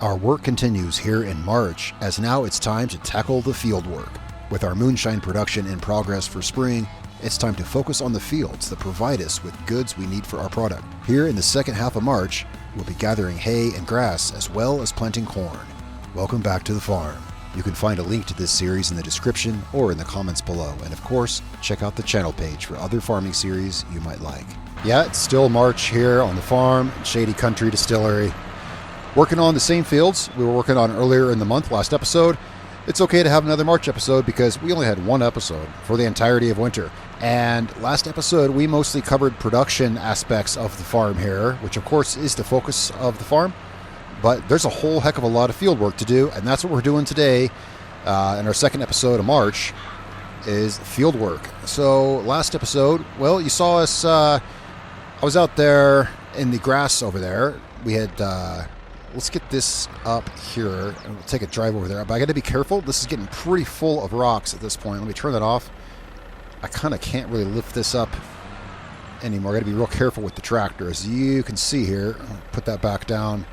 Our work continues here in March, as now it's time to tackle the field work. With our Moonshine production in progress for spring, it's time to focus on the fields that provide us with goods we need for our product. Here in the second half of March, we'll be gathering hay and grass as well as planting corn. Welcome back to the farm. You can find a link to this series in the description or in the comments below, and of course, check out the channel page for other farming series you might like. Yeah, it's still March here on the farm, Shady Country Distillery. Working on the same fields we were working on earlier in the month, last episode. It's okay to have another March episode because we only had one episode for the entirety of winter. And last episode, we mostly covered production aspects of the farm here, which of course is the focus of the farm. But there's a whole heck of a lot of field work to do, and that's what we're doing today in our second episode of March, is field work. So last episode, well, you saw us, I was out there in the grass over there. We had... let's get this up here, and we'll take a drive over there. But I got to be careful. This is getting pretty full of rocks at this point. Let me turn that off. I kind of can't really lift this up anymore. I got to be real careful with the tractor. As you can see here, I'll put that back down.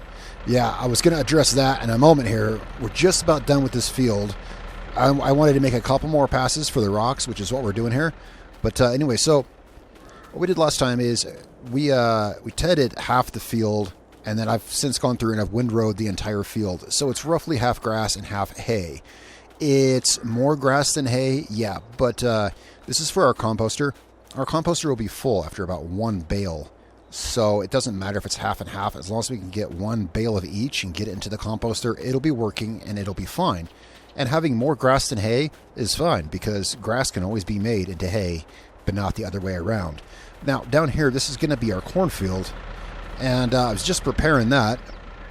Yeah, I was going to address that in a moment here. We're just about done with this field. I wanted to make a couple more passes for the rocks, which is what we're doing here. But anyway, so what we did last time is we tedded half the field, and then I've since gone through and I've windrowed the entire field. So it's roughly half grass and half hay. It's more grass than hay, yeah, but this is for our composter. Our composter will be full after about one bale. So it doesn't matter if it's half and half. As long as we can get one bale of each and get it into the composter, it'll be working and it'll be fine. And having more grass than hay is fine because grass can always be made into hay, but not the other way around. Now, down here, this is going to be our cornfield. And I was just preparing that,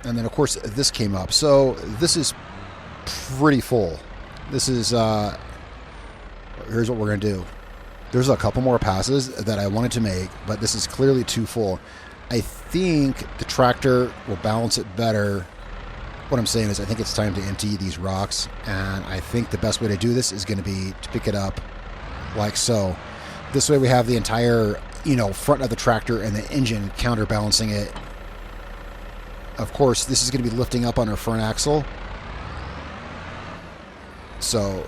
and then of course this came up. So this is pretty full. This is, here's what we're going to do. There's a couple more passes that I wanted to make, but this is clearly too full. I think the tractor will balance it better. What I'm saying is I think it's time to empty these rocks, and I think the best way to do this is going to be to pick it up like so. This way we have the entire, front of the tractor and the engine counterbalancing it. Of course, this is going to be lifting up on our front axle. So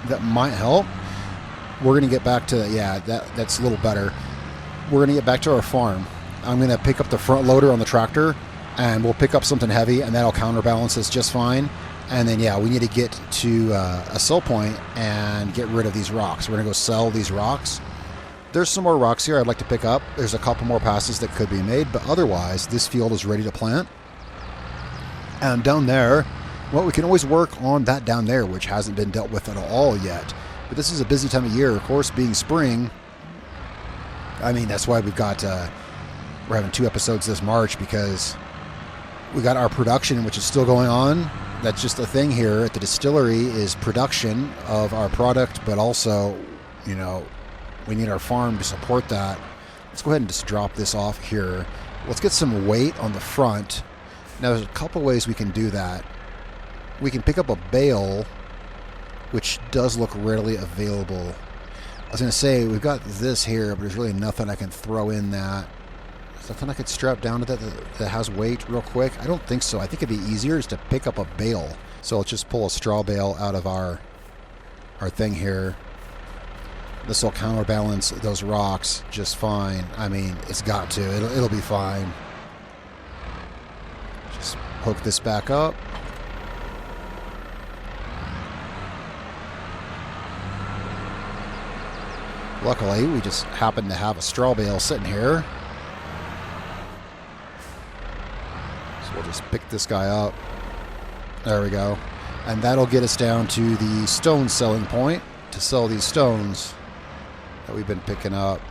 that might help. We're going to get back to, yeah, that's a little better. We're going to get back to our farm. I'm going to pick up the front loader on the tractor, and we'll pick up something heavy, and that'll counterbalance us just fine. And then, yeah, we need to get to a sell point and get rid of these rocks. We're going to go sell these rocks. There's some more rocks here I'd like to pick up. There's a couple more passes that could be made, but otherwise, this field is ready to plant. And down there, well, we can always work on that down there, which hasn't been dealt with at all yet. But this is a busy time of year, of course, being spring. I mean, that's why we've got, we're having 2 episodes this March, because we got our production, which is still going on. That's just the thing here at the distillery, is production of our product, but also, we need our farm to support that. Let's go ahead and just drop this off here. Let's get some weight on the front. Now, there's a couple ways we can do that. We can pick up a bale, which does look readily available. I was going to say, we've got this here, but there's really nothing I can throw in that. Something I could strap down to that has weight real quick? I don't think so. I think it'd be easier just to pick up a bale. So let's just pull a straw bale out of our thing here. This will counterbalance those rocks just fine. I mean, it's got to. It'll be fine. Just hook this back up. Luckily, we just happen to have a straw bale sitting here. So we'll just pick this guy up. There we go. And that'll get us down to the stone selling point to sell these stones that we've been picking up.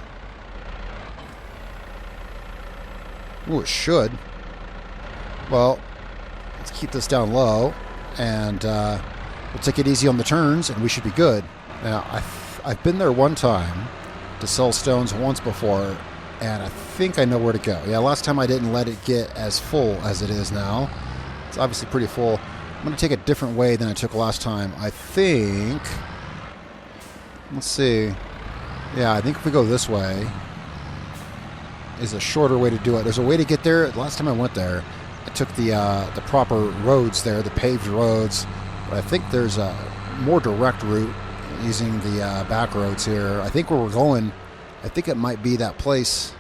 Ooh, it should. Well, let's keep this down low, and we'll take it easy on the turns, and we should be good. Now, I've been there one time to sell stones once before, and I think I know where to go. Yeah, last time I didn't let it get as full as it is now. It's obviously pretty full. I'm going to take a different way than I took last time. I think... Let's see. Yeah, I think if we go this way... is a shorter way to do it. There's a way to get there. Last time I went there, I took the proper roads there, the paved roads. But I think there's a more direct route using the back roads here. I think where we're going, I think it might be that place.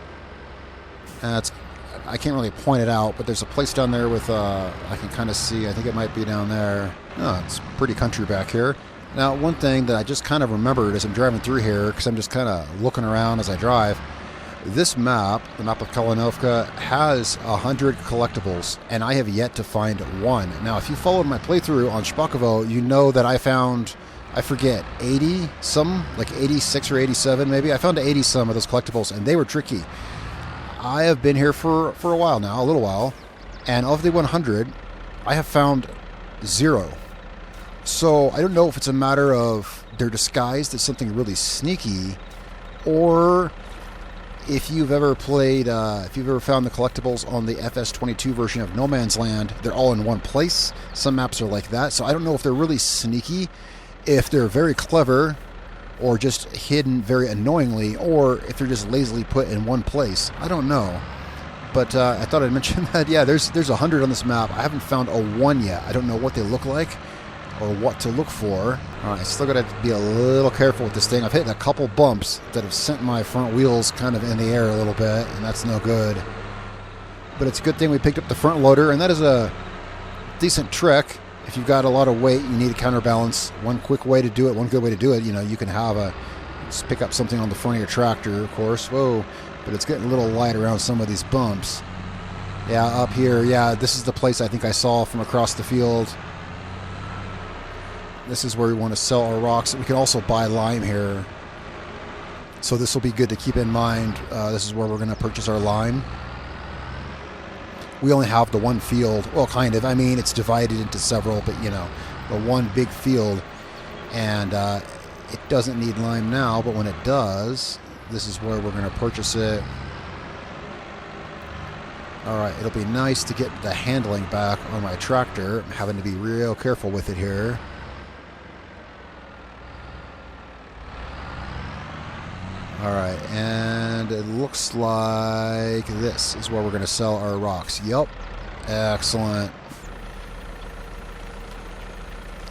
I can't really point it out, but there's a place down there with, I can kind of see, I think it might be down there. Oh, it's pretty country back here. Now, one thing that I just kind of remembered as I'm driving through here, because I'm just kind of looking around as I drive, this map, the map of Kalinovka, has 100 collectibles, and I have yet to find one. Now, if you followed my playthrough on Spakovo, you know that I found, I forget, 80 some, like 86 or 87 maybe. I found 80 some of those collectibles, and they were tricky. I have been here for a while now, a little while, and of the 100, I have found 0. So I don't know if it's a matter of they're disguised as something really sneaky, or if you've ever played, if you've ever found the collectibles on the FS22 version of No Man's Land, they're all in one place. Some maps are like that, so I don't know if they're really sneaky, if they're very clever, or just hidden very annoyingly, or if they're just lazily put in one place. I don't know. But I thought I'd mention that, yeah, there's 100 on this map. I haven't found a 1 yet. I don't know what they look like or what to look for. All right, still got to be a little careful with this thing. I've hit a couple bumps that have sent my front wheels kind of in the air a little bit, and that's no good. But it's a good thing we picked up the front loader, and that is a decent trick. If you've got a lot of weight, you need a counterbalance. One quick way to do it, one good way to do it, you know, you can have just pick up something on the front of your tractor, of course. Whoa, but it's getting a little light around some of these bumps. Yeah, up here, yeah, this is the place I think I saw from across the field. This is where we want to sell our rocks. We can also buy lime here. So this will be good to keep in mind. This is where we're going to purchase our lime. We only have the one field. Well, kind of. I mean, it's divided into several, but, you know, the one big field. And it doesn't need lime now, but when it does, this is where we're going to purchase it. All right, it'll be nice to get the handling back on my tractor. I'm having to be real careful with it here. All right, and it looks like this is where we're going to sell our rocks. Yep, excellent.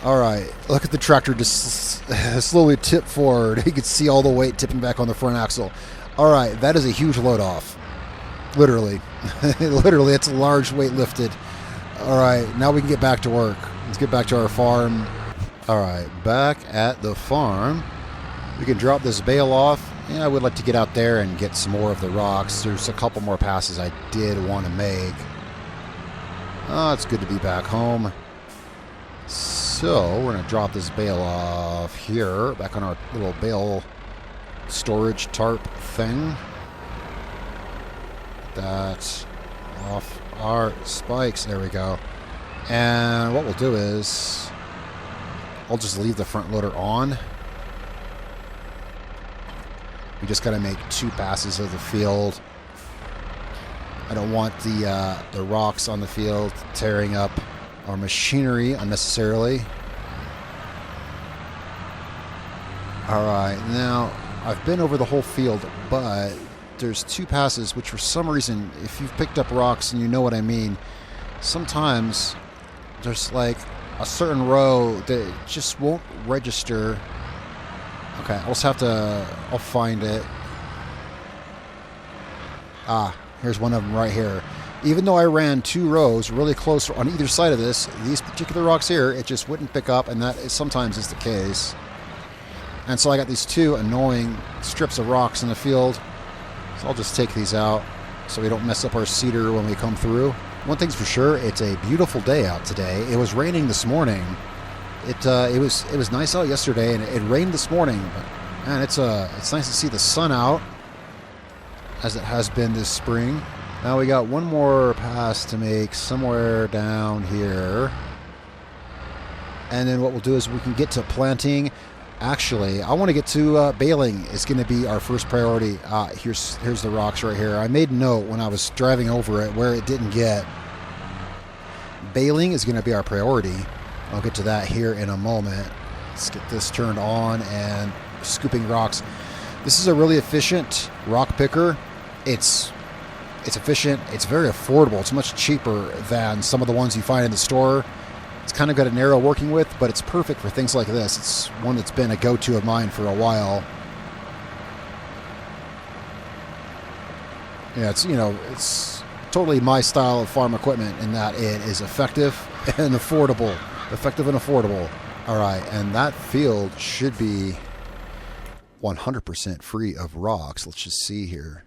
All right, look at the tractor just slowly tip forward. You can see all the weight tipping back on the front axle. All right, that is a huge load off. Literally. Literally, it's a large weight lifted. All right, now we can get back to work. Let's get back to our farm. All right, back at the farm. We can drop this bale off. Yeah, I would like to get out there and get some more of the rocks. There's a couple more passes I did want to make. Oh, it's good to be back home. So, we're going to drop this bale off here, back on our little bale storage tarp thing. That's off our spikes. There we go. And what we'll do is, I'll just leave the front loader on. We just got to make 2 passes of the field. I don't want the rocks on the field tearing up our machinery unnecessarily. All right, now I've been over the whole field, but there's 2 passes which for some reason, if you've picked up rocks and you know what I mean, sometimes there's like a certain row that just won't register. Okay, I'll just have to, I'll find it. Ah, here's one of them right here. Even though I ran 2 rows really close on either side of this, these particular rocks here, it just wouldn't pick up, and that is, sometimes is the case. And so I got these 2 annoying strips of rocks in the field. So I'll just take these out so we don't mess up our cedar when we come through. One thing's for sure, it's a beautiful day out today. It was raining this morning. It was nice out yesterday, and it rained this morning. But man, it's nice to see the sun out, as it has been this spring. Now we got one more pass to make somewhere down here, and then what we'll do is we can get to planting. Actually, I want to get to baling. It's going to be our first priority. Here's the rocks right here. I made a note when I was driving over it where it didn't get. Baling is going to be our priority. I'll get to that here in a moment. Let's get this turned on and scooping rocks. This is a really efficient rock picker. It's It's efficient. It's very affordable. It's much cheaper than some of the ones you find in the store. It's kind of got a narrow working width, but it's perfect for things like this. It's one that's been a go-to of mine for a while. Yeah, it's, you know, it's totally my style of farm equipment in that it is effective and affordable. Effective and affordable. All right, and that field should be 100% free of rocks. Let's just see here.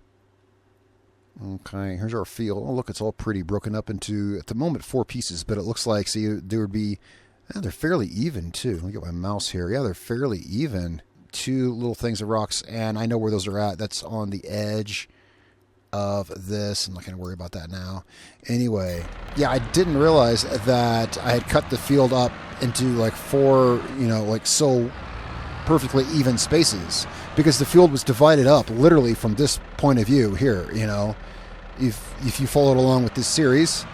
Okay, here's our field. Oh, look, it's all pretty broken up into, at the moment, 4 pieces, but it looks like, see, there would be, they're fairly even, too. Let me get my mouse here. Yeah, they're fairly even. 2 little things of rocks, and I know where those are at. That's on the edge of this. I'm not going to worry about that now. Anyway, yeah, I didn't realize that I had cut the field up into, like, 4, you know, like, so perfectly even spaces, because the field was divided up literally from this point of view here. You know, if you followed along with this series,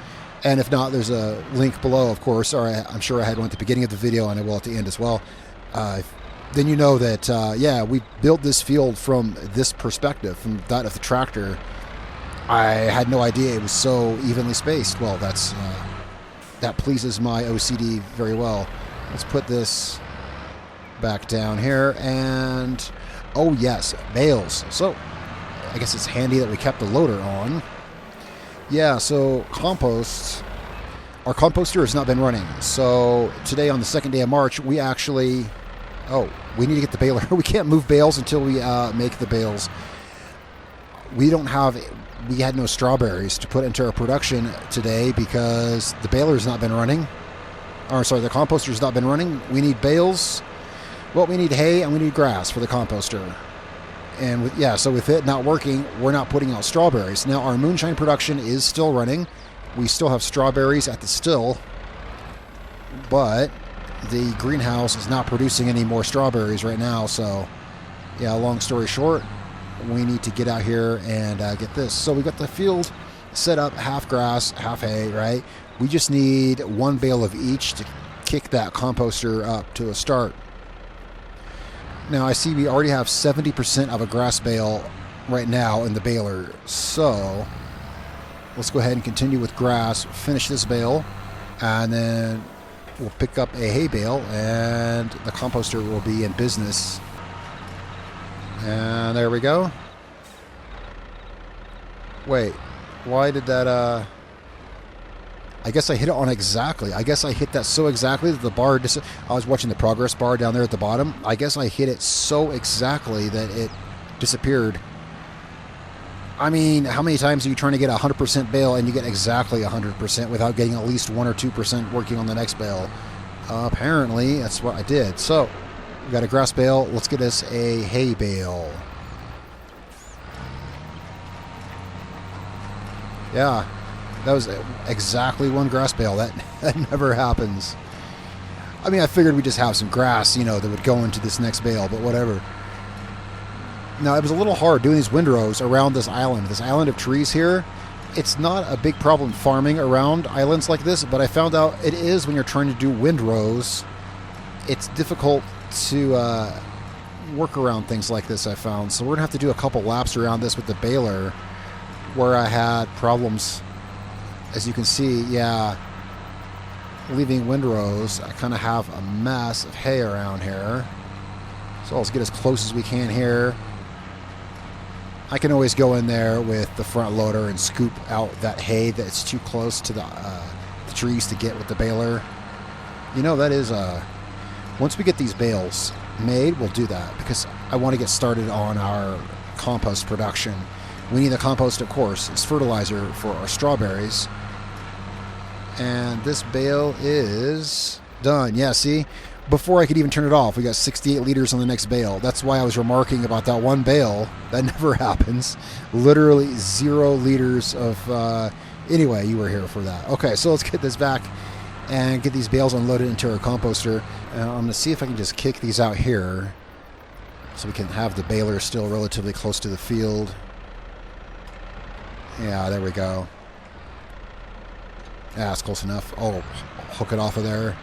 and if not, there's a link below, of course, or I'm sure I had one at the beginning of the video and I will at the end as well, then you know that yeah, we built this field from this perspective, from that of the tractor. I had no idea it was so evenly spaced. Well, that's that pleases my OCD very well. Let's put this back down here, and oh yes, bales. So I guess it's handy that we kept the loader on. Yeah, so compost, our composter has not been running. So today, on the 2nd day of March, we actually, we need to get the baler. We can't move bales until we make the bales. We had no strawberries to put into our production today because the baler has not been running. Or sorry, the composter has not been running. We need bales. Well, we need hay and we need grass for the composter. And so with it not working, we're not putting out strawberries. Now, our moonshine production is still running. We still have strawberries at the still, but the greenhouse is not producing any more strawberries right now. So, yeah, long story short, we need to get out here and get this. So we got the field set up, half grass, half hay, right? We just need 1 bale of each to kick that composter up to a start. Now, I see we already have 70% of a grass bale right now in the baler. So let's go ahead and continue with grass, finish this bale, and then we'll pick up a hay bale, and the composter will be in business. And there we go. Wait, why did that, I guess I hit it on exactly. I guess I hit that so exactly that the bar, I was watching the progress bar down there at the bottom. I guess I hit it so exactly that it disappeared. I mean, how many times are you trying to get a 100% bale and you get exactly 100% without getting at least 1 or 2% working on the next bale? Apparently, that's what I did. So, we got a grass bale. Let's get us a hay bale. Yeah. That was exactly 1 grass bale. That never happens. I mean, I figured we'd just have some grass, you know, that would go into this next bale, but whatever. Now, it was a little hard doing these windrows around this island of trees here. It's not a big problem farming around islands like this, but I found out it is when you're trying to do windrows. It's difficult to work around things like this, I found. So we're going to have to do a couple laps around this with the baler where I had problems. As you can see, yeah, leaving windrows, I kind of have a mess of hay around here. So let's get as close as we can here. I can always go in there with the front loader and scoop out that hay that's too close to the trees to get with the baler. You know, that is, once we get these bales made, we'll do that because I want to get started on our compost production. We need the compost, of course. It's fertilizer for our strawberries. And this bale is done. Yeah, see? Before I could even turn it off, we got 68 liters on the next bale. That's why I was remarking about that 1 bale. That never happens. Literally 0 liters of... anyway, you were here for that. Okay, so let's get this back and get these bales unloaded into our composter. I'm going to see if I can just kick these out here so we can have the baler still relatively close to the field. Yeah, there we go. Yeah, that's close enough. Oh, hook it off of there.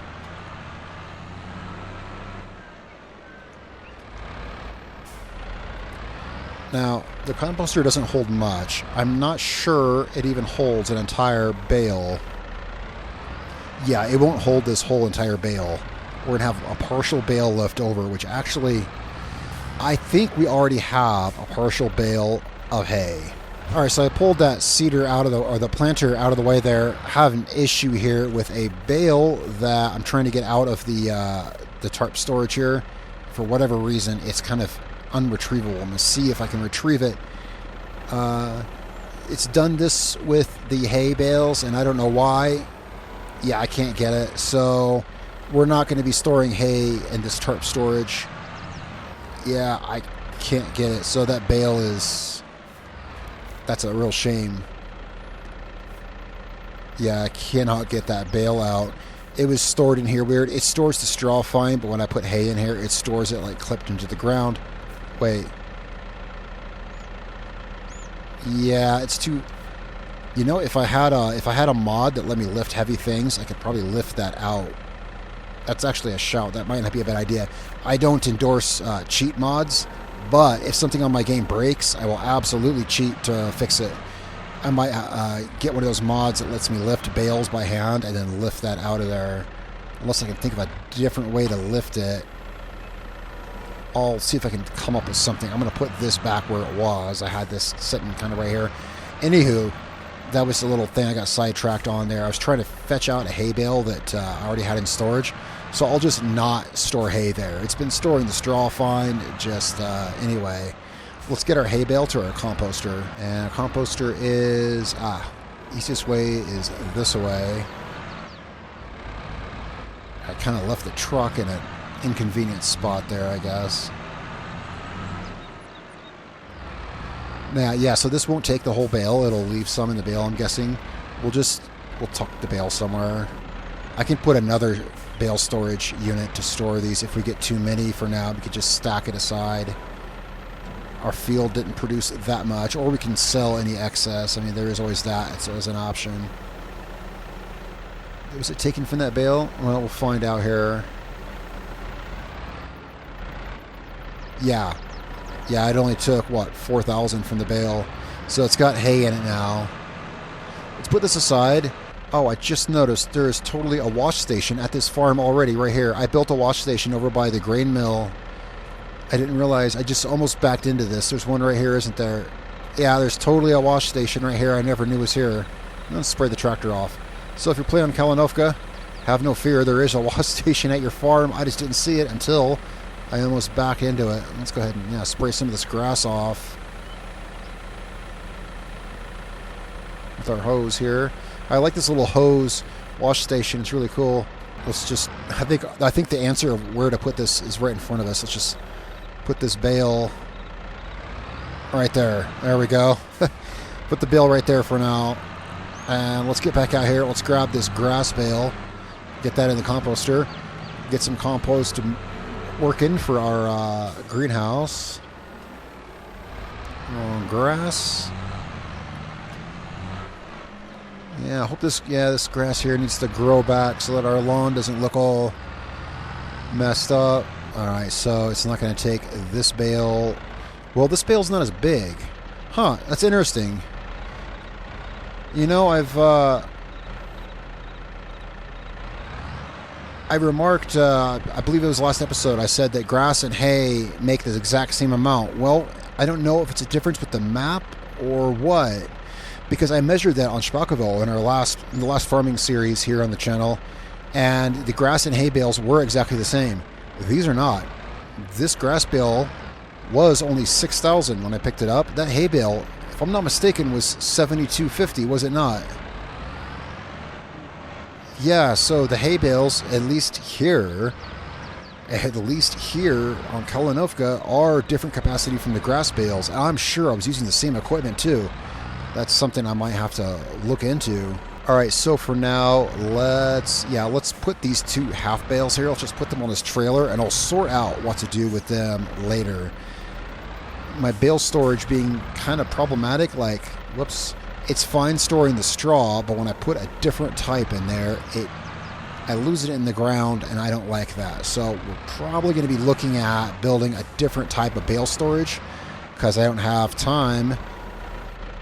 Now, the composter doesn't hold much. I'm not sure it even holds an entire bale. Yeah, it won't hold this whole entire bale. We're going to have a partial bale left over, which actually, I think we already have a partial bale of hay. All right, so I pulled that cedar out of the planter out of the way there. Have an issue here with a bale that I'm trying to get out of the tarp storage here. For whatever reason, it's kind of unretrievable. I'm gonna see if I can retrieve it. It's done this with the hay bales, and I don't know why. Yeah, I can't get it. So we're not going to be storing hay in this tarp storage. Yeah, I can't get it. So that bale is... That's a real shame. Yeah, I cannot get that bale out. It was stored in here weird. It stores the straw fine, but when I put hay in here, it stores it like clipped into the ground. Wait. Yeah, it's too... You know, if I had a mod that let me lift heavy things, I could probably lift that out. That's actually a shout. That might not be a bad idea. I don't endorse cheat mods, but if something on my game breaks, I will absolutely cheat to fix it. I might get one of those mods that lets me lift bales by hand and then lift that out of there. Unless I can think of a different way to lift it. I'll see if I can come up with something. I'm going to put this back where it was. I had this sitting kind of right here. Anywho, that was the little thing I got sidetracked on there. I was trying to fetch out a hay bale that I already had in storage. So I'll just not store hay there. It's been storing the straw fine. Just, anyway. Let's get our hay bale to our composter. And our composter is, easiest way is this way. I kind of left the truck in an inconvenient spot there, I guess. Now, yeah, so this won't take the whole bale. It'll leave some in the bale, I'm guessing. We'll tuck the bale somewhere. I can put another bale storage unit to store these. If we get too many for now, we could just stack it aside. Our field didn't produce that much, or we can sell any excess. I mean, there is always that. It's always an option. Was it taken from that bale? Well, we'll find out here. Yeah. Yeah, it only took, what, 4,000 from the bale. So it's got hay in it now. Let's put this aside. Oh, I just noticed there is totally a wash station at this farm already, right here. I built a wash station over by the grain mill. I didn't realize. I just almost backed into this. There's one right here, isn't there? Yeah, there's totally a wash station right here. I never knew was here. Let's spray the tractor off. So if you're playing on Kalinovka, have no fear. There is a wash station at your farm. I just didn't see it until I almost back into it. Let's go ahead and spray some of this grass off with our hose here. I like this little hose wash station. It's really cool. Let's just, I think the answer of where to put this is right in front of us. Let's just put this bale right there. There we go. Put the bale right there for now. And let's get back out here. Let's grab this grass bale. Get that in the composter. Get some compost to work in for our greenhouse. Grass. Yeah, I hope this grass here needs to grow back so that our lawn doesn't look all messed up. Alright, so it's not going to take this bale. Well, this bale's not as big. Huh, that's interesting. You know, I remarked, I believe it was last episode, I said that grass and hay make the exact same amount. Well, I don't know if it's a difference with the map or what, because I measured that on Spakoville in the last farming series here on the channel, and the grass and hay bales were exactly the same. These are not. This grass bale was only 6,000 when I picked it up. That hay bale, if I'm not mistaken, was 7,250, was it not? Yeah, so the hay bales, at least here on Kalinovka, are different capacity from the grass bales. I'm sure I was using the same equipment too. That's something I might have to look into. All right, so for now, let's put these two half bales here. Let's just put them on this trailer, and I'll sort out what to do with them later. My bale storage being kind of problematic, like, whoops, it's fine storing the straw, but when I put a different type in there, I lose it in the ground, and I don't like that. So we're probably going to be looking at building a different type of bale storage. because I don't have time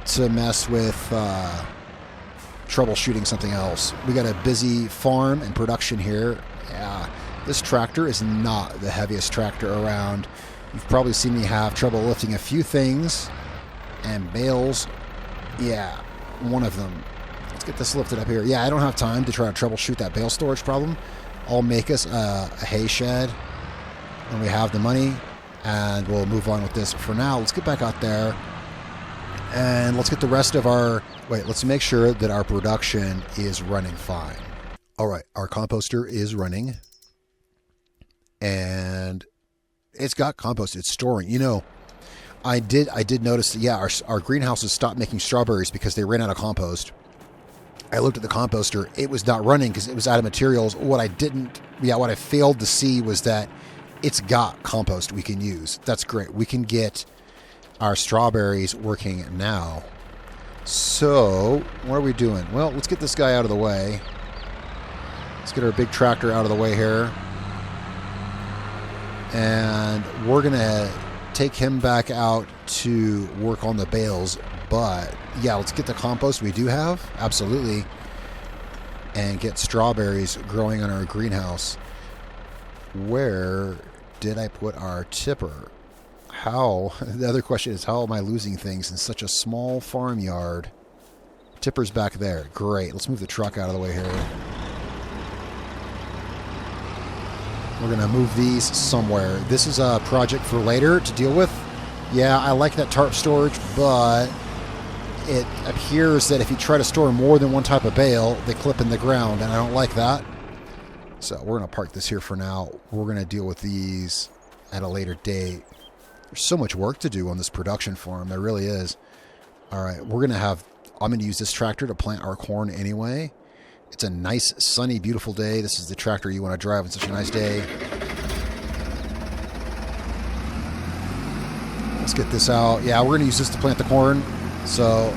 to mess with troubleshooting something else. We got a busy farm and production here. Yeah, this tractor is not the heaviest tractor around. You've probably seen me have trouble lifting a few things, and bales, yeah, one of them. Let's get this lifted up here. Yeah, I don't have time to try to troubleshoot that bale storage problem. I'll make us a hay shed when we have the money, and we'll move on with this. For now, let's get back out there, and let's get the rest of our... Wait, let's make sure that our production is running fine. All right, our composter is running, and it's got compost. It's storing. You know, I did notice that, yeah, our greenhouses stopped making strawberries because they ran out of compost. I looked at the composter. It was not running because it was out of materials. What I failed to see was that it's got compost we can use. That's great. We can get our strawberries working now. So, what are we doing? Well, let's get this guy out of the way. Let's get our big tractor out of the way here. And we're going to take him back out to work on the bales. But, yeah, let's get the compost we do have. Absolutely. And get strawberries growing on our greenhouse. Where did I put our tipper? How? The other question is, how am I losing things in such a small farmyard? Tipper's back there. Great. Let's move the truck out of the way here. We're going to move these somewhere. This is a project for later to deal with. Yeah, I like that tarp storage, but it appears that if you try to store more than one type of bale, they clip in the ground, and I don't like that. So we're going to park this here for now. We're going to deal with these at a later date. There's so much work to do on this production farm. There really is. All right, I'm going to use this tractor to plant our corn anyway. It's a nice, sunny, beautiful day. This is the tractor you want to drive on such a nice day. Let's get this out. Yeah, we're going to use this to plant the corn. So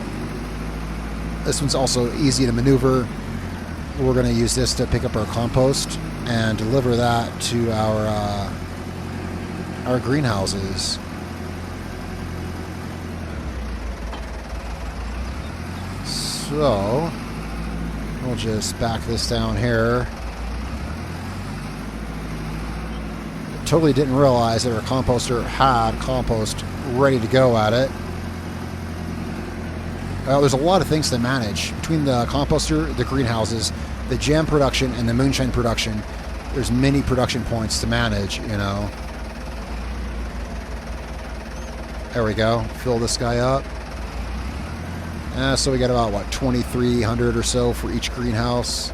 this one's also easy to maneuver. We're going to use this to pick up our compost and deliver that to our greenhouses. So we'll just back this down here. Totally didn't realize that our composter had compost ready to go at it. There's a lot of things to manage between the composter, the greenhouses, the jam production, and the moonshine production. There's many production points to manage, you know. There we go. Fill this guy up. So we got about, what, 2,300 or so for each greenhouse.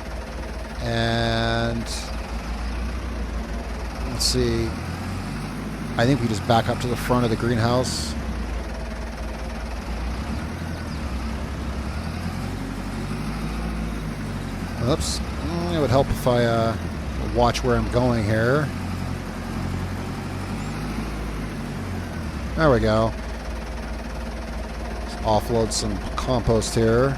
And let's see. I think we just back up to the front of the greenhouse. Oops. It would help if I watch where I'm going here. There we go. Let's offload some compost here.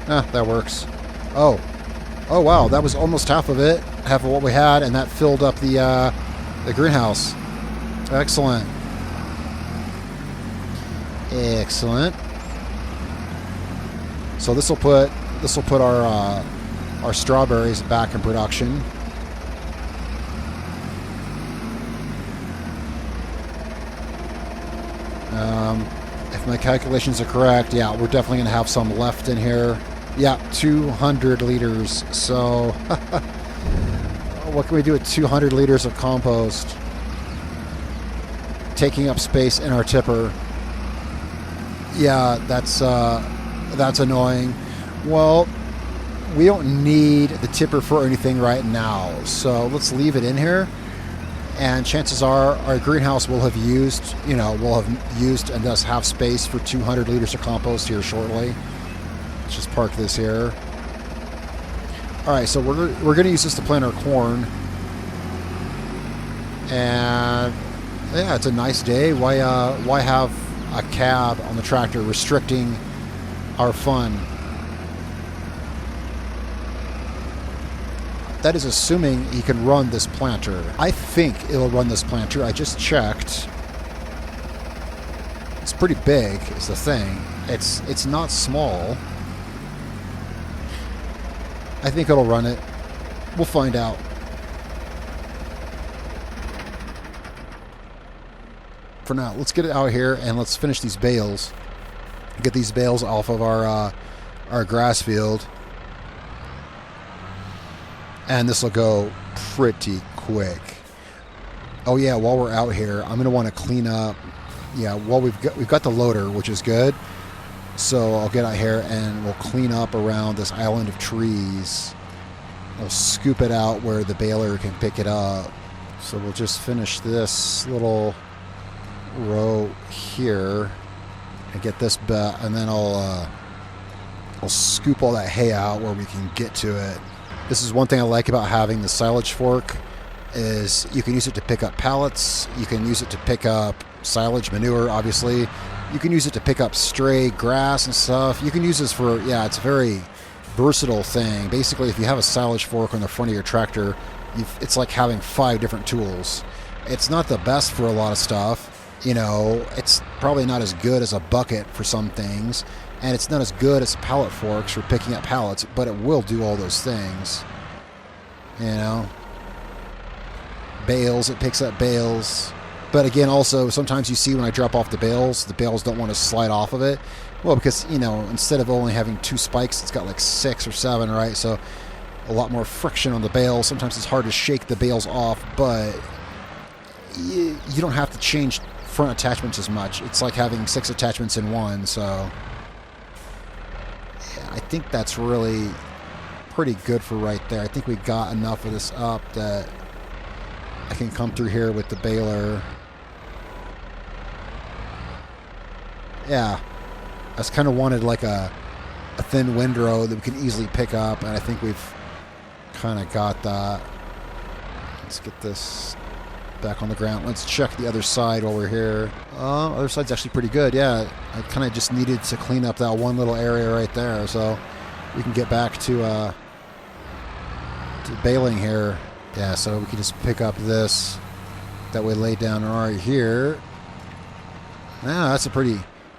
That works. Oh wow, that was almost half of it, half of what we had, and that filled up the greenhouse. Excellent. So this will put our strawberries back in production. If my calculations are correct, yeah, we're definitely going to have some left in here. Yeah, 200 liters. So what can we do with 200 liters of compost? Taking up space in our tipper. Yeah, that's annoying. Well, we don't need the tipper for anything right now, so let's leave it in here. And chances are our greenhouse will have used and thus have space for 200 liters of compost here shortly. Let's just park this here. All right, so we're going to use this to plant our corn. And yeah, it's a nice day. Why have a cab on the tractor restricting our fun? that is assuming he can run this planter. I think it'll run this planter. I just checked. It's pretty big, is the thing. It's not small. I think it'll run it. We'll find out. For now, let's get it out here and let's finish these bales. Get these bales off of our grass field. And this will go pretty quick. Oh yeah, while we're out here, I'm gonna want to clean up. Yeah, well we've got the loader, which is good. So I'll get out here and we'll clean up around this island of trees. I'll scoop it out where the baler can pick it up. So we'll just finish this little row here and get this bet, and then I'll scoop all that hay out where we can get to it. This is one thing I like about having the silage fork, is you can use it to pick up pallets, you can use it to pick up silage, manure, obviously. You can use it to pick up stray grass and stuff. You can use this for, yeah, it's a very versatile thing. Basically, if you have a silage fork on the front of your tractor, it's like having 5 different tools. It's not the best for a lot of stuff. You know, it's probably not as good as a bucket for some things, and it's not as good as pallet forks for picking up pallets, but it will do all those things. You know? Bales, it picks up bales. But again, also, sometimes you see when I drop off the bales don't want to slide off of it. Well, because, you know, instead of only having 2 spikes, it's got like 6 or 7, right? So a lot more friction on the bales. Sometimes it's hard to shake the bales off, but you don't have to change front attachments as much. It's like having 6 attachments in one, so yeah, I think that's really pretty good for right there. I think we got enough of this up that I can come through here with the baler. Yeah, I just kind of wanted like a thin windrow that we can easily pick up, and I think we've kind of got that. Let's get this back on the ground. Let's check the other side while we're here. Other side's actually pretty good. Yeah, I kind of just needed to clean up that one little area right there, so we can get back to baling here. Yeah, so we can just pick up this that we laid down right here. Now that's a pretty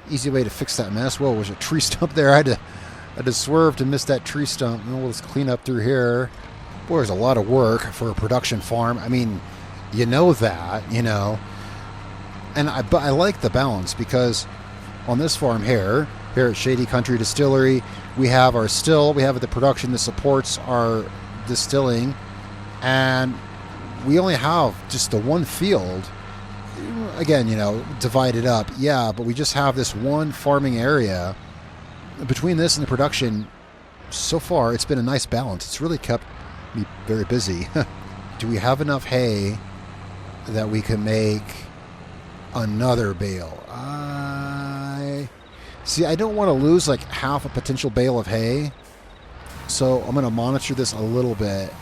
easy way to fix that mess. Whoa, was a tree stump there? I had to swerve to miss that tree stump. And we'll just clean up through here. Boy, there's a lot of work for a production farm. I mean, you know that, you know. But I like the balance, because on this farm here at Shady Country Distillery, we have our still, we have the production that supports our distilling, and we only have just the one field. Again, you know, divided up, yeah, but we just have this one farming area. Between this and the production, so far, it's been a nice balance. It's really kept me very busy. Do we have enough hay that we can make another bale? I don't want to lose like half a potential bale of hay, so I'm going to monitor this a little bit.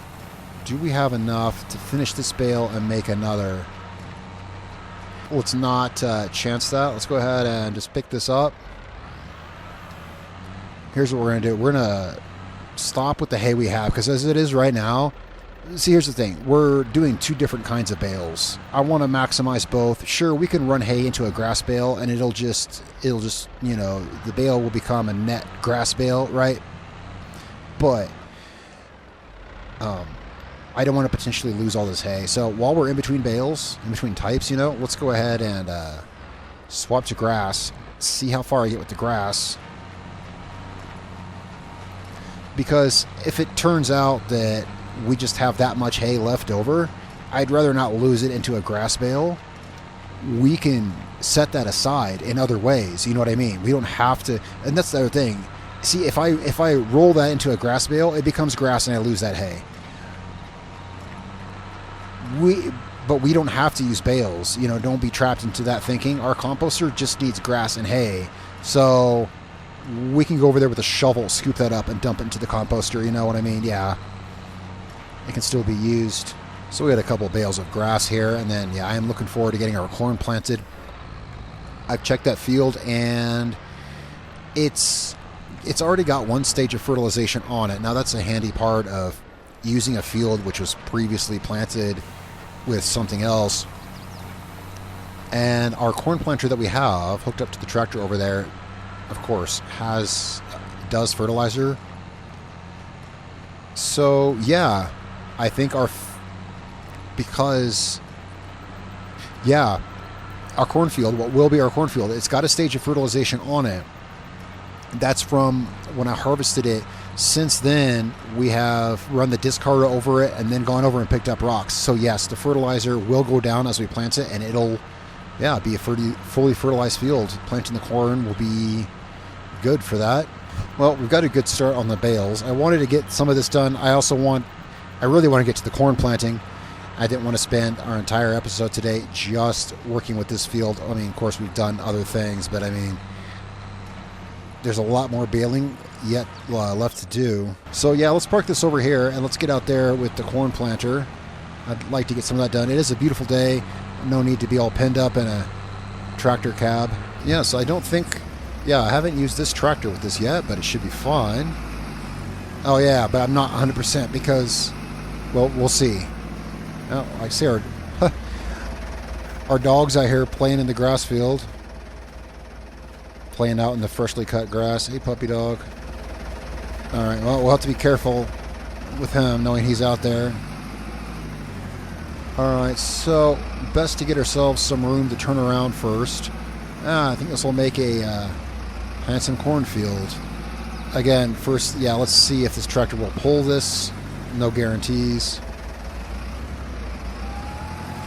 Do we have enough to finish this bale and make another? Let's not chance that. Let's go ahead and just pick this up. Here's what we're going to do. We're going to stop with the hay we have, because as it is right now, see, here's the thing. We're doing 2 different kinds of bales. I want to maximize both. Sure, we can run hay into a grass bale, and it'll just, you know, the bale will become a net grass bale, right? But I don't want to potentially lose all this hay. So while we're in between bales, in between types, you know, let's go ahead and swap to grass. See how far I get with the grass. Because if it turns out that we just have that much hay left over, I'd rather not lose it into a grass bale. We can set that aside in other ways. You know what I mean? We don't have to. And that's the other thing. See, if I roll that into a grass bale, it becomes grass and I lose that hay. But we don't have to use bales. You know, don't be trapped into that thinking. Our composter just needs grass and hay. So we can go over there with a shovel, scoop that up, and dump it into the composter. You know what I mean? Yeah. It can still be used. So we got a couple bales of grass here, and then, yeah, I am looking forward to getting our corn planted. I've checked that field, and it's already got 1 stage of fertilization on it. Now, that's a handy part of using a field which was previously planted with something else. And our corn planter that we have hooked up to the tractor over there, of course, does fertilizer. So yeah, I think our cornfield, what will be our cornfield, it's got a stage of fertilization on it. That's from when I harvested it. Since then, we have run the discarder over it and then gone over and picked up rocks. So yes, the fertilizer will go down as we plant it, and it'll, yeah, be a fully fertilized field. Planting the corn will be good for that. Well, we've got a good start on the bales. I wanted to get some of this done. I really want to get to the corn planting. I didn't want to spend our entire episode today just working with this field. I mean, of course, we've done other things, but I mean, there's a lot more baling yet left to do. So yeah, let's park this over here and let's get out there with the corn planter. I'd like to get some of that done. It is a beautiful day. No need to be all penned up in a tractor cab. Yeah, so I don't think... Yeah, I haven't used this tractor with this yet, but it should be fine. Oh yeah, but I'm not 100% because... Well, we'll see. Oh, I see our dogs out here playing in the grass field. Playing out in the freshly cut grass. Hey, puppy dog. Alright, well, we'll have to be careful with him, knowing he's out there. Alright, so best to get ourselves some room to turn around first. I think this will make a handsome cornfield. Again, first, yeah, let's see if this tractor will pull this. No guarantees.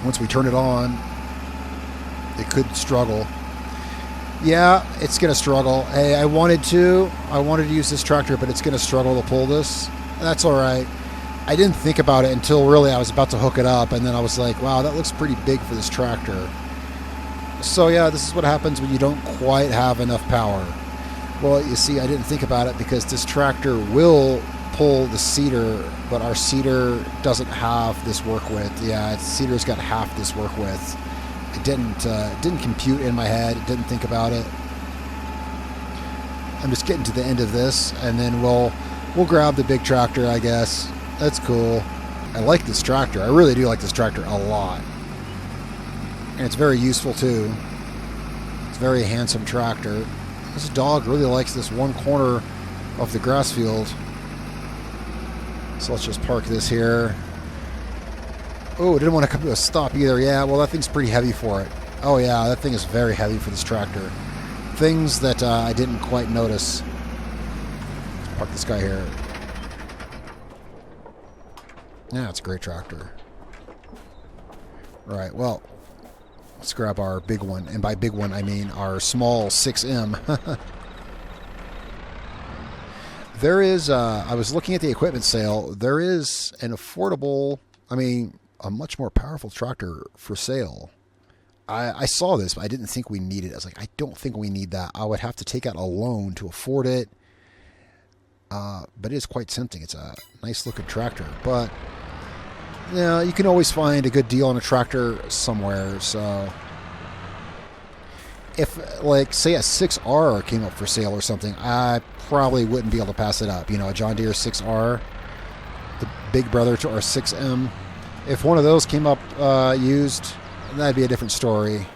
Once we turn it on, it could struggle. Yeah, it's going to struggle. Hey, I wanted to use this tractor, but it's going to struggle to pull this. That's all right. I didn't think about it until really I was about to hook it up, and then I was like, wow, that looks pretty big for this tractor. So yeah, this is what happens when you don't quite have enough power. Well, you see, I didn't think about it because this tractor will pull the seeder, but our seeder doesn't have this work width. Yeah, seeder's got half this work width. It didn't compute in my head. It didn't think about it. I'm just getting to the end of this, and then we'll grab the big tractor, I guess. That's cool. I like this tractor. I really do like this tractor a lot. And it's very useful too. It's a very handsome tractor. This dog really likes this one corner of the grass field. So let's just park this here. Oh, didn't want to come to a stop either. Yeah, well, that thing's pretty heavy for it. Oh yeah, that thing is very heavy for this tractor. Things that I didn't quite notice. Let's park this guy here. Yeah, it's a great tractor. Right, well, let's grab our big one. And by big one, I mean our small 6M. There is, I was looking at the equipment sale, there is an affordable, I mean, a much more powerful tractor for sale. I saw this, but I didn't think we needed it. I was like, I don't think we need that. I would have to take out a loan to afford it. But it is quite tempting. It's a nice looking tractor. But, yeah, you can always find a good deal on a tractor somewhere. So, if, like, say a 6R came up for sale or something, I probably wouldn't be able to pass it up. You know, a John Deere 6R, the big brother to our 6M. If one of those came up used, that'd be a different story.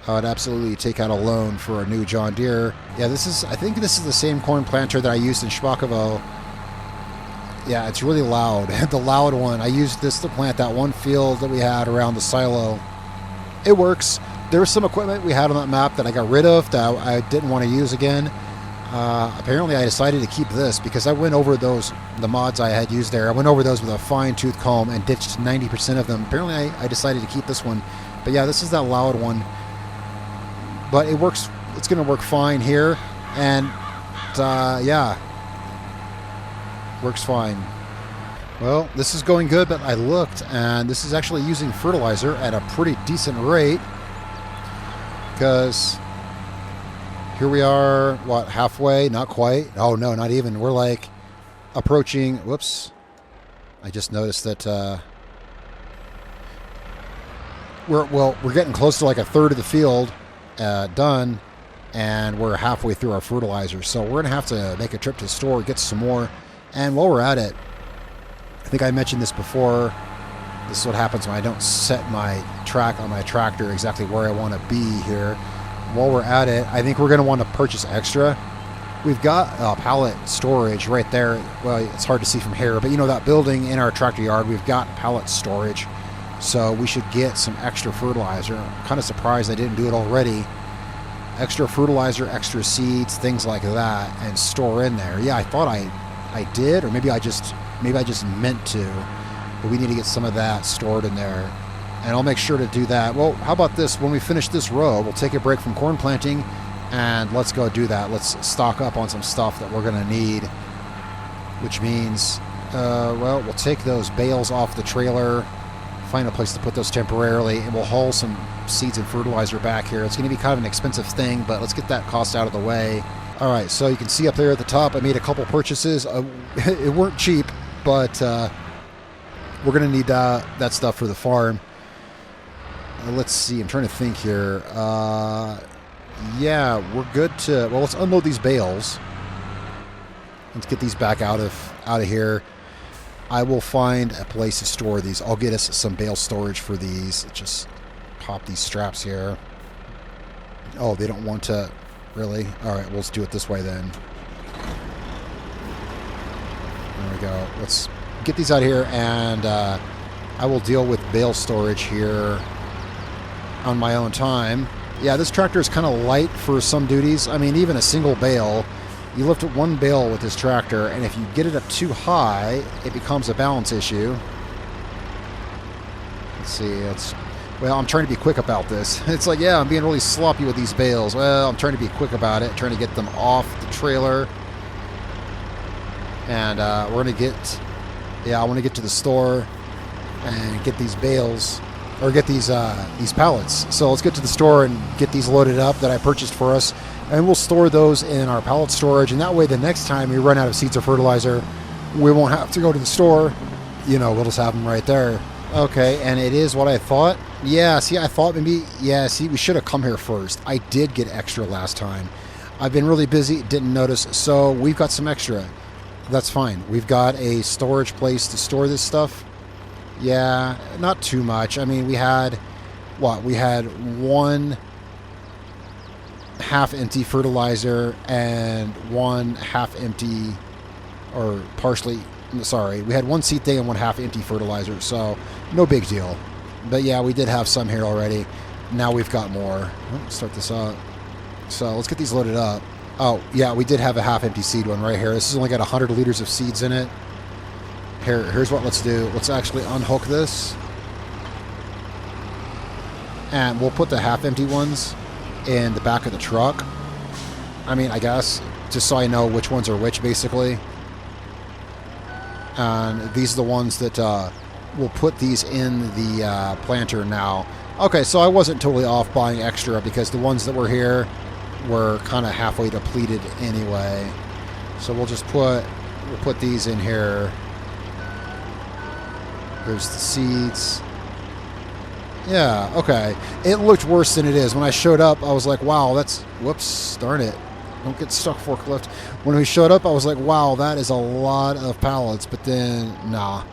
I would absolutely take out a loan for a new John Deere. Yeah, I think this is the same corn planter that I used in Shpakovo. Yeah, it's really loud. The loud one. I used this to plant that one field that we had around the silo. It works. There was some equipment we had on that map that I got rid of that I didn't want to use again. Apparently I decided to keep this because I went over the mods I had used there. I went over those with a fine-tooth comb and ditched 90% of them. Apparently I decided to keep this one. But yeah, this is that loud one. But it works. It's going to work fine here. And yeah, works fine. Well, this is going good, but I looked, and this is actually using fertilizer at a pretty decent rate. Because here we are, what, halfway? Not quite. Oh, no, not even. We're like approaching, whoops. I just noticed that we're getting close to like a third of the field done, and we're halfway through our fertilizer. So we're going to have to make a trip to the store, get some more. And while we're at it, I think I mentioned this before. This is what happens when I don't set my track on my tractor exactly where I want to be here. While we're at it, I think we're going to want to purchase extra. We've got pallet storage right there. Well, it's hard to see from here, but you know that building in our tractor yard, we've got pallet storage. So we should get some extra fertilizer. I'm kind of surprised I didn't do it already. Extra fertilizer, extra seeds, things like that, and store in there. Yeah, I thought I did, or maybe I just meant to. But we need to get some of that stored in there. And I'll make sure to do that. Well, how about this? When we finish this row, we'll take a break from corn planting, and let's go do that. Let's stock up on some stuff that we're going to need, which means, well, we'll take those bales off the trailer, find a place to put those temporarily, and we'll haul some seeds and fertilizer back here. It's going to be kind of an expensive thing, but let's get that cost out of the way. All right, so you can see up there at the top, I made a couple purchases. It weren't cheap, but we're going to need that stuff for the farm. Let's see, I'm trying to think here. Yeah, we're good to... Well, let's unload these bales. Let's get these back out of here. I will find a place to store these. I'll get us some bale storage for these. Just pop these straps here. Oh, they don't want to... Really? Alright, we'll just do it this way then. There we go. Let's get these out here, and I will deal with bale storage here on my own time. Yeah, this tractor is kind of light for some duties. I mean, even a single bale, you lift one bale with this tractor, and if you get it up too high, it becomes a balance issue. Let's see, well, I'm trying to be quick about this. It's like, yeah, I'm being really sloppy with these bales. Well, I'm trying to be quick about it, trying to get them off the trailer. And we're going to get, yeah, I want to get to the store and get these bales, or get these pallets. So let's get to the store and get these loaded up that I purchased for us, and we'll store those in our pallet storage, and that way the next time we run out of seeds or fertilizer, we won't have to go to the store. You know, we'll just have them right there. Okay, and it is what I thought. Yeah, see, I thought maybe, yeah, see, we should have come here first. I did get extra last time. I've been really busy, didn't notice, so we've got some extra. That's fine. We've got a storage place to store this stuff. Yeah, not too much. I mean, we had, what? We had one half-empty fertilizer and one half-empty, or partially, sorry, we had one seed thing and one half-empty fertilizer, so no big deal. But yeah, we did have some here already. Now we've got more. Let's start this up. So let's get these loaded up. Oh, yeah, we did have a half-empty seed one right here. This has only got 100 liters of seeds in it. Here's what let's do. Let's actually unhook this. And we'll put the half-empty ones in the back of the truck. I mean, I guess, just so I know which ones are which, basically. And these are the ones that we'll put these in the planter now. Okay, so I wasn't totally off buying extra, because the ones that were here were kind of halfway depleted anyway. So we'll just we'll put these in here. There's the seeds. Yeah, okay. It looked worse than it is. When I showed up, I was like, wow, that's... Whoops, darn it. Don't get stuck, forklift. When we showed up, I was like, wow, that is a lot of pallets. But then, nah.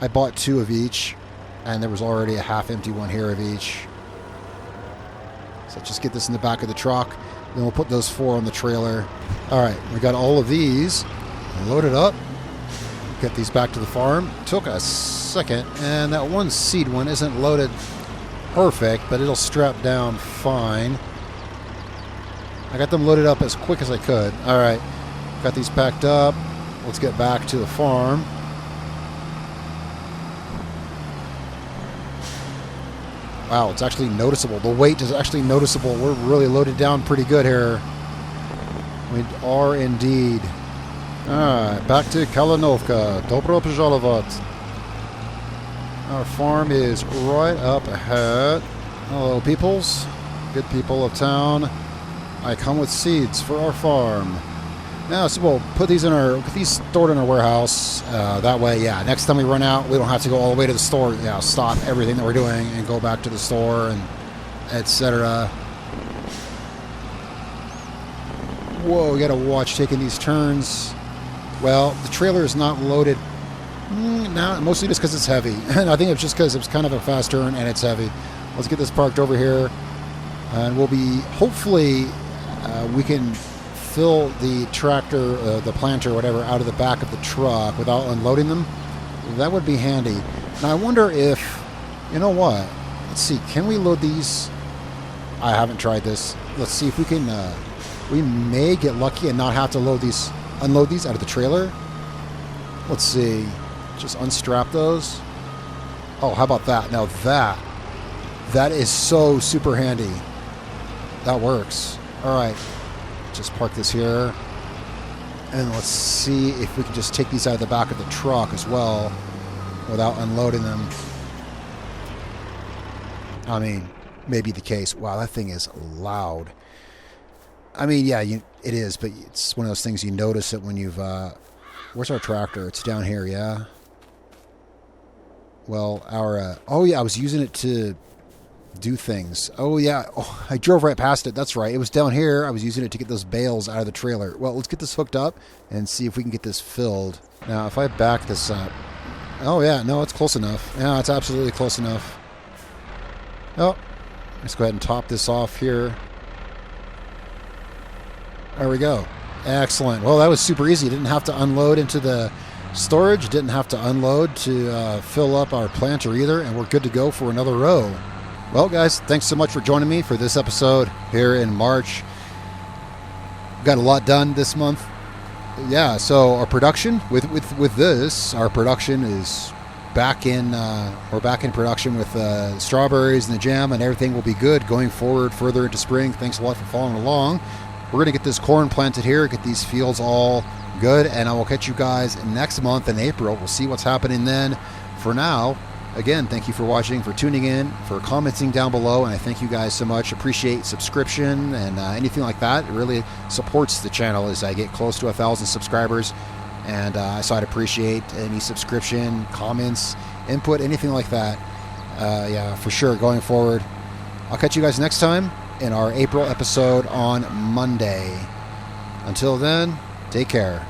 I bought 2 of each, and there was already a half-empty one here of each. So let's just get this in the back of the truck. Then we'll put those 4 on the trailer. All right, we got all of these loaded up. Get these back to the farm. Took a second, and that one seed one isn't loaded perfect, but it'll strap down fine. I got them loaded up as quick as I could. All right, got these packed up. Let's get back to the farm. Wow, it's actually noticeable. The weight is actually noticeable. We're really loaded down pretty good here. We are indeed. Alright, back to Kalinovka. Dobro požalovat. Our farm is right up ahead. Hello, peoples. Good people of town. I come with seeds for our farm. Now, so we'll put these stored in our warehouse. That way, yeah, next time we run out, we don't have to go all the way to the store. Yeah, stop everything that we're doing and go back to the store and etc. Whoa, we gotta watch taking these turns. Well, the trailer is not loaded now, mostly just because it's heavy. And I think it's just because it's kind of a fast turn and it's heavy. Let's get this parked over here. And we'll be, hopefully, we can fill the tractor, the planter, whatever, out of the back of the truck without unloading them. That would be handy. Now, I wonder if, you know what? Let's see, can we load these? I haven't tried this. Let's see if we can, we may get lucky and not have to unload these out of the trailer. Let's see. Just unstrap those. Oh, how about that? Now that is so super handy. That works. All right. Just park this here. And let's see if we can just take these out of the back of the truck as well without unloading them. I mean, maybe the case. Wow, that thing is loud. I mean, yeah, it is, but it's one of those things you notice it when you've... where's our tractor? It's down here, yeah? Well, our... oh, yeah, I was using it to do things. Oh, yeah. Oh, I drove right past it. That's right. It was down here. I was using it to get those bales out of the trailer. Well, let's get this hooked up and see if we can get this filled. Now, if I back this up... Oh, yeah. No, it's close enough. Yeah, it's absolutely close enough. Oh, let's go ahead and top this off here. There we go. Excellent. Well, that was super easy. Didn't have to unload into the storage. Didn't have to unload to fill up our planter either. And we're good to go for another row. Well, guys, thanks so much for joining me for this episode here in March. Got a lot done this month. Yeah, so our production with this, our production is back in. We're back in production with strawberries and the jam, and everything will be good going forward further into spring. Thanks a lot for following along. We're going to get this corn planted here, get these fields all good, and I will catch you guys next month in April. We'll see what's happening then. For now, again, thank you for watching, for tuning in, for commenting down below, and I thank you guys so much. Appreciate subscription and anything like that. It really supports the channel as I get close to 1,000 subscribers, and so I'd appreciate any subscription, comments, input, anything like that. Yeah, for sure, going forward. I'll catch you guys next time in our April episode on Monday. Until then, take care.